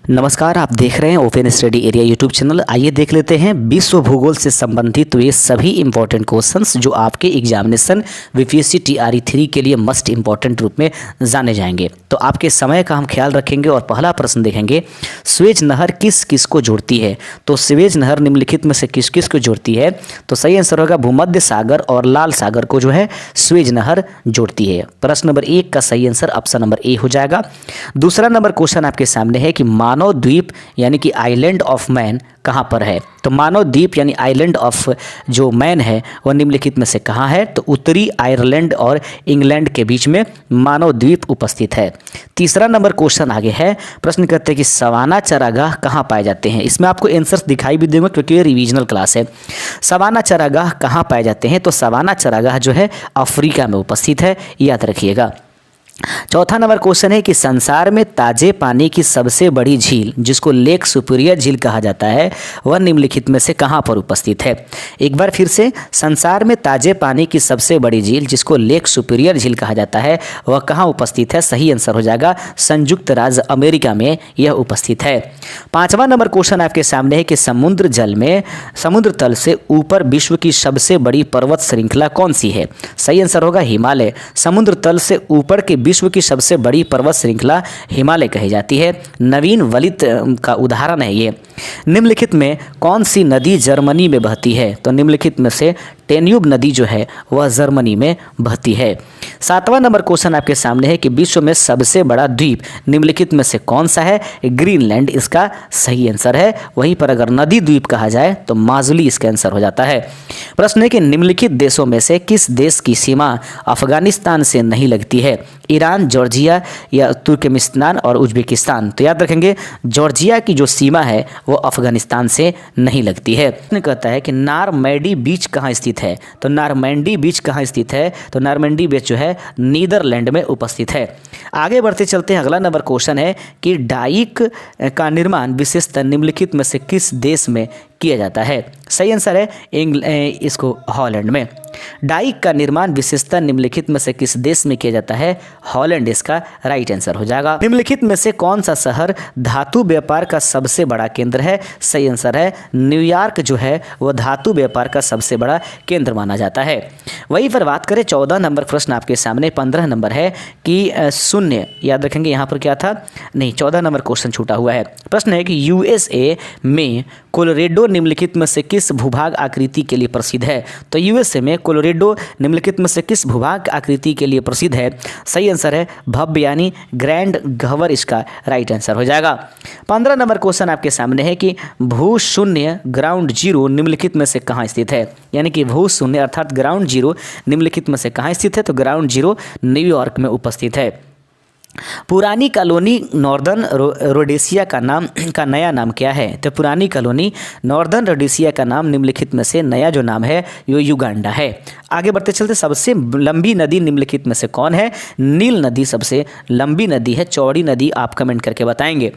नमस्कार, आप देख रहे हैं open study area YouTube channel. आइए देख लेते हैं विश्व भूगोल से संबंधित वे सभी इंपॉर्टेंट क्वेश्चंस जो आपके एग्जामिनेशन बीपीएससी टीआरई 3 के लिए मस्ट इंपॉर्टेंट रूप में जाने जाएंगे। तो आपके समय का हम ख्याल रखेंगे और पहला प्रश्न देखेंगे, स्वेज नहर किस किस को जोड़ती है। तो स्वेज नहर निम्नलिखित में से किस किस को जोड़ती है। तो सही आंसर होगा भूमध्य सागर और लाल सागर को जो है स्वेज नहर जोड़ती है। प्रश्न नंबर 1 का सही आंसर ऑप्शन नंबर ए हो जाएगा। दूसरा नंबर क्वेश्चन आपके सामने है कि मानव द्वीप यानी कि आइलैंड ऑफ मैन कहाँ पर है। तो मानव द्वीप यानी आइलैंड ऑफ जो मैन है वह निम्नलिखित में से कहाँ है। तो उत्तरी आयरलैंड और इंग्लैंड के बीच में मानव द्वीप उपस्थित है। तीसरा नंबर क्वेश्चन आगे है, प्रश्न करते हैं कि सवाना चरागाह कहाँ पाए जाते हैं। इसमें आपको आंसर्स दिखाई भी देंगे क्योंकि ये रिविजनल क्लास है। सवाना चरागाह कहाँ पाए जाते हैं। तो सवाना चरागाह जो है अफ्रीका में उपस्थित है, याद रखिएगा। चौथा नंबर क्वेश्चन है कि संसार में ताजे पानी की सबसे बड़ी झील जिसको लेक सुपीरियर झील कहा जाता है वह निम्नलिखित में से कहाँ पर उपस्थित है। एक बार फिर से, संसार में ताजे पानी की सबसे बड़ी झील जिसको लेक सुपीरियर झील कहा जाता है वह कहाँ उपस्थित है। सही आंसर हो जाएगा संयुक्त राज्य अमेरिका में यह उपस्थित है। पांचवा नंबर क्वेश्चन आपके सामने है कि समुद्र जल में समुद्र तल से ऊपर विश्व की सबसे बड़ी पर्वत श्रृंखला कौन सी है। सही आंसर होगा हिमालय। समुद्र तल से ऊपर के विश्व की सबसे बड़ी पर्वत श्रृंखला हिमालय कही जाती है। नवीन वलित का उदाहरण है ये। निम्नलिखित में कौन सी नदी जर्मनी में बहती है। तो निम्नलिखित में से टेन्यूब नदी जो है वह जर्मनी में बहती है। सातवां नंबर क्वेश्चन आपके सामने है कि विश्व में सबसे बड़ा द्वीप निम्नलिखित में से कौन सा है। ग्रीनलैंड इसका सही आंसर है। वहीं पर अगर नदी द्वीप कहा जाए तो माजुली इसका आंसर हो जाता है। प्रश्न है कि निम्नलिखित देशों में से किस देश की सीमा अफगानिस्तान से नहीं लगती है। ईरान, जॉर्जिया या तुर्कमेनिस्तान और उज्बेकिस्तान। तो याद रखेंगे जॉर्जिया की जो सीमा है वो अफगानिस्तान से नहीं लगती है। प्रश्न कहता है कि नॉर्मैंडी बीच कहाँ स्थित है। तो नॉर्मैंडी बीच कहाँ स्थित है। तो नॉर्मैंडी बीच जो है नीदरलैंड में उपस्थित है। आगे बढ़ते चलते हैं। अगला नंबर क्वेश्चन है कि डाइक का निर्माण विशेषतः निम्नलिखित में से किस देश में किया जाता है। सही आंसर है इसको हॉलैंड में। डाइक का निर्माण विशेषतः निम्नलिखित में से किस देश में किया जाता है। हॉलैंड इसका राइट आंसर हो जाएगा। निम्नलिखित में से कौन सा शहर धातु व्यापार का सबसे बड़ा केंद्र है। सही आंसर है न्यूयॉर्क जो है वह धातु व्यापार का सबसे बड़ा केंद्र माना जाता है। वहीं पर बात करें 14 नंबर प्रश्न आपके सामने। 15 नंबर है कि शून्य, याद रखेंगे यहाँ पर क्या था, नहीं 14 नंबर क्वेश्चन छूटा हुआ है। प्रश्न है कि यूएसए में कोलोरेडो निम्नलिखित में से किस भूभाग आकृति के लिए प्रसिद्ध है। तो यूएसए में कोलोरेडो निम्नलिखित में से किस भूभाग आकृति के लिए प्रसिद्ध है। सही आंसर है भव्य यानी ग्रैंड गह्वर इसका राइट आंसर हो जाएगा। 15 नंबर क्वेश्चन आपके सामने है कि भू शून्य ग्राउंड जीरो निम्नलिखित में से कहाँ स्थित है। यानी कि भू शून्य अर्थात ग्राउंड जीरो निम्नलिखित में से कहाँ स्थित है। तो ग्राउंड जीरो न्यूयॉर्क में उपस्थित है। पुरानी कॉलोनी नॉर्दर्न रोडेशिया का नया नाम क्या है। तो पुरानी कॉलोनी नॉर्दर्न रोडेशिया का नाम निम्नलिखित में से नया जो नाम है वो युगांडा है। आगे बढ़ते चलते, सबसे लंबी नदी निम्नलिखित में से कौन है। नील नदी सबसे लंबी नदी है। चौड़ी नदी आप कमेंट करके बताएंगे।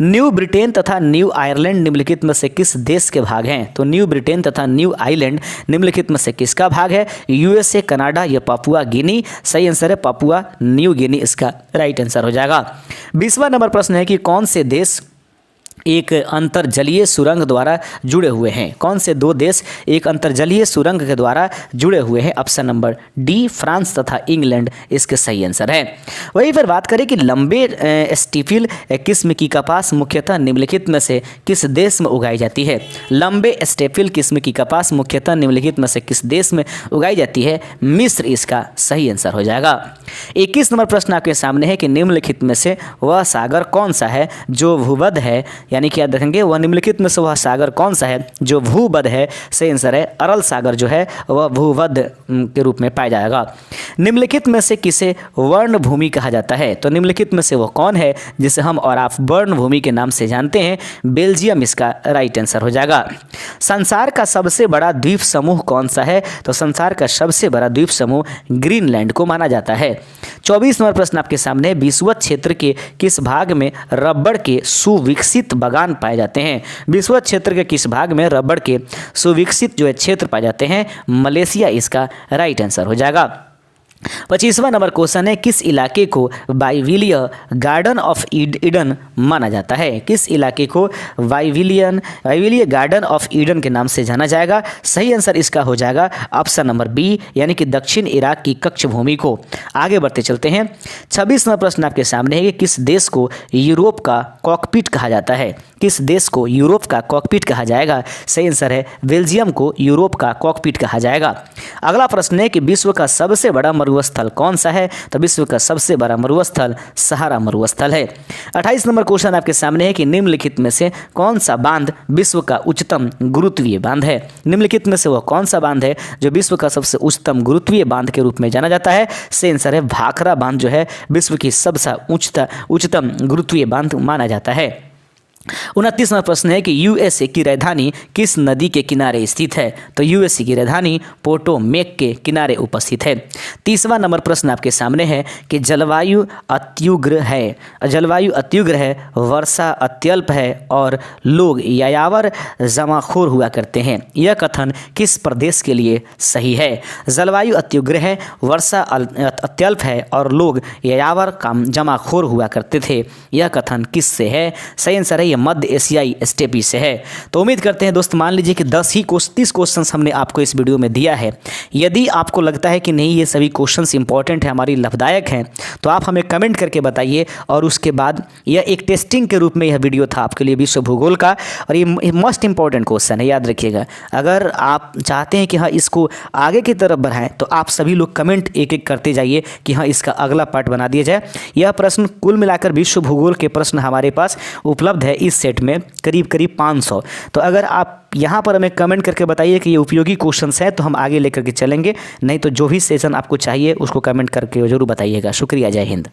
न्यू ब्रिटेन तथा न्यू आयरलैंड निम्नलिखित में से किस देश के भाग हैं। तो न्यू ब्रिटेन तथा न्यू आइलैंड निम्नलिखित में से किसका भाग है। यूएसए, कनाडा या पापुआ गिनी। सही आंसर है पापुआ न्यू गिनी इसका राइट आंसर हो जाएगा। 20वां नंबर प्रश्न है कि कौन से देश एक अंतर्जलीय सुरंग द्वारा जुड़े हुए हैं। कौन से दो देश एक अंतर्जलीय सुरंग के द्वारा जुड़े हुए हैं। ऑप्शन नंबर डी फ्रांस तथा इंग्लैंड इसके सही आंसर है। वहीं पर बात करें कि लंबे स्टीफिल किस्म की कपास मुख्यतः निम्नलिखित में से किस देश में उगाई जाती है। लंबे स्टेफिल किस्म की कपास मुख्यतः निम्नलिखित में से किस देश में उगाई जाती है। मिस्र इसका सही आंसर हो जाएगा। 21 नंबर प्रश्न आपके सामने है कि निम्नलिखित में से वह सागर कौन सा है जो भूमध्य है। यानी कि याद रखेंगे वह निम्नलिखित में से वह सागर कौन सा है जो भूमध्य है। सही आंसर है अरल सागर जो है वह भूमध्य के रूप में पाया जाएगा। निम्नलिखित में से किसे वर्ण भूमि कहा जाता है। तो निम्नलिखित में से वह कौन है जिसे हम और आप वर्ण भूमि के नाम से जानते हैं। बेल्जियम इसका राइट आंसर हो जाएगा। संसार का सबसे बड़ा द्वीप समूह कौन सा है। तो संसार का सबसे बड़ा द्वीप समूह ग्रीनलैंड को माना जाता है। 24 नंबर प्रश्न आपके सामने, विषुवत क्षेत्र के किस भाग में रबड़ के सुविकसित बागान पाए जाते हैं। विषुवत क्षेत्र के किस भाग में रबड़ के सुविकसित जो है क्षेत्र पाए जाते हैं। मलेशिया इसका राइट आंसर हो जाएगा। 25वां नंबर क्वेश्चन है, किस इलाके को वाइविलिय गार्डन ऑफ ईडन माना जाता है? किस इलाके को वाइविलिय गार्डन ऑफ ईडन के नाम से जाना जाएगा? सही आंसर इसका हो जाएगा ऑप्शन नंबर बी, यानी कि दक्षिण इराक की कच्छ भूमि को। आगे बढ़ते चलते हैं। 26वां प्रश्न आपके सामने है कि किस देश को यूरोप का कॉकपिट कहा जाता है? किस देश को यूरोप का कॉकपिट कहा जाएगा? सही आंसर है बेल्जियम को यूरोप का कॉकपिट कहा जाएगा। अगला प्रश्न है कि विश्व का सबसे बड़ा मरुस्थल कौन सा है? तो विश्व का सबसे बड़ा मरुस्थल सहारा मरुस्थल है। 28 नंबर क्वेश्चन आपके सामने है कि निम्नलिखित में से कौन सा बांध विश्व का उच्चतम गुरुत्वीय बांध है? निम्नलिखित में से वह कौन सा बांध है जो विश्व का सबसे उच्चतम गुरुत्वीय बांध के रूप में जाना जाता है? सही आंसर है भाखड़ा बांध जो है विश्व की सबसे उच्चतम गुरुत्वीय बांध माना जाता है। 29वां प्रश्न है कि यूएसए की राजधानी किस नदी के किनारे स्थित है? तो यूएसए की राजधानी पोटोमेक के किनारे उपस्थित है। 30वां नंबर प्रश्न आपके सामने है कि जलवायु अत्युग्र है, वर्षा अत्यल्प है और लोग यायावर जमाखोर हुआ करते हैं। यह कथन किस प्रदेश के लिए सही है? जलवायु अत्युग्र है, वर्षा अत्यल्प है और लोग यायावर जमाखोर हुआ करते थे। यह कथन किस से है? सही आंसर है ये मध्य एशियाई स्टेपी से है। तो उम्मीद करते हैं दोस्त, मान लीजिए कि 30 क्वेश्चंस हमने आपको इस वीडियो में दिया है। यदि आपको लगता है कि नहीं ये सभी क्वेश्चंस इंपॉर्टेंट है, हमारी लाभदायक हैं, तो आप हमें कमेंट करके बताइए। और उसके बाद यह एक टेस्टिंग के रूप में यह वीडियो था आपके लिए विश्व भूगोल का, और ये मोस्ट इंपॉर्टेंट क्वेश्चन है, याद रखिएगा। अगर आप चाहते हैं कि हाँ इसको आगे की तरफ बढ़ाएं तो आप सभी लोग कमेंट एक एक करते जाइए कि हाँ इसका अगला पार्ट बना दिया जाए। यह प्रश्न कुल मिलाकर विश्व भूगोल के प्रश्न हमारे पास उपलब्ध है इस सेट में करीब 500। तो अगर आप यहाँ पर हमें कमेंट करके बताइए कि ये उपयोगी क्वेश्चंस हैं तो हम आगे लेकर के चलेंगे, नहीं तो जो भी सेशन आपको चाहिए उसको कमेंट करके ज़रूर बताइएगा। शुक्रिया, जय हिंद।